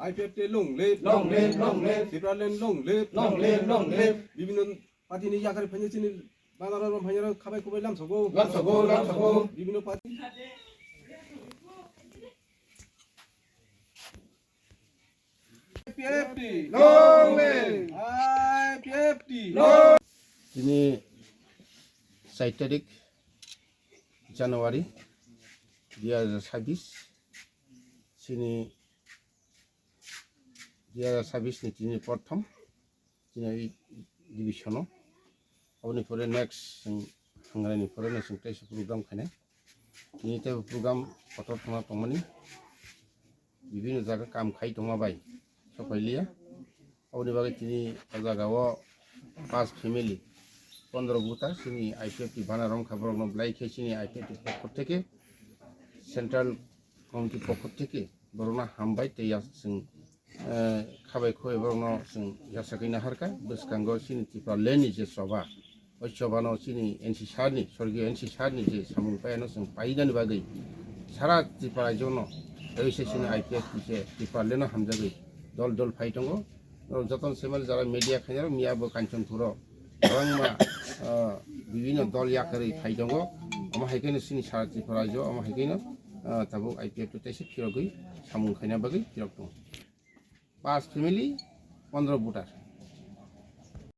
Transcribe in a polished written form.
IPFT long live Tripuraland long live বিভিন্ন পার্টিनि याखारि फाइनेसिनि बाजाराव फाइनाराव खाबाय खुबाय लामसगौ বিভিন্ন party IPFT long live IPFT दिनै 4 तारिख জানুয়ারি 2026 सिनि 2026 नि दिनै प्रथम दिनै डिभिजनाव अबनिफ्राय नेक्स्ट जों हांग्रानिफ्राय जों तेइस प्रग्राम खायनाय दिनै ते प्रग्राम पथर थांना दंमानि বিভিন্ন জায়গা কাম খাই दंमाबाय सफायलिया अबनि बागै दिनै जायगायाव 5 ফ্যামিলি 15 ভোটার सिनि आईपीएफटी बानारम खाबरनो ब्लाई खेसिनि आईपीएफटी पक्ष থেকে सेंट्रल कमिटी पक्ष থেকে बरना हामबाय तैया जों खाबाय खुबाय बरनो जों यासाखैना हारका बसकांगो सिनि टिप्रालेनि जे सभा ओइ सभानो सिनि एनसी सारनि स्वर्गीय एनसी सारनि जे सामुंपायानो जों पाइनानि बागै सारा टिप्रा जनो ओइसे सिनि आईपीएफटी जे टिप्रालेनो हामजागै दल दल फाइटंगो जतन सेमल जारा मीडिया खायनार मियाबो कांचनपुरो रंमा বিভিন্ন দল याखारि फाइदंगो अमा हायकेनो सिनि सारा टिप्रा जो अमा हायकेनो ताबो आईपीएफटी तेइस फिरगै सामुं खायना बागै फिरग दं 5 फैमिली 15 भोटार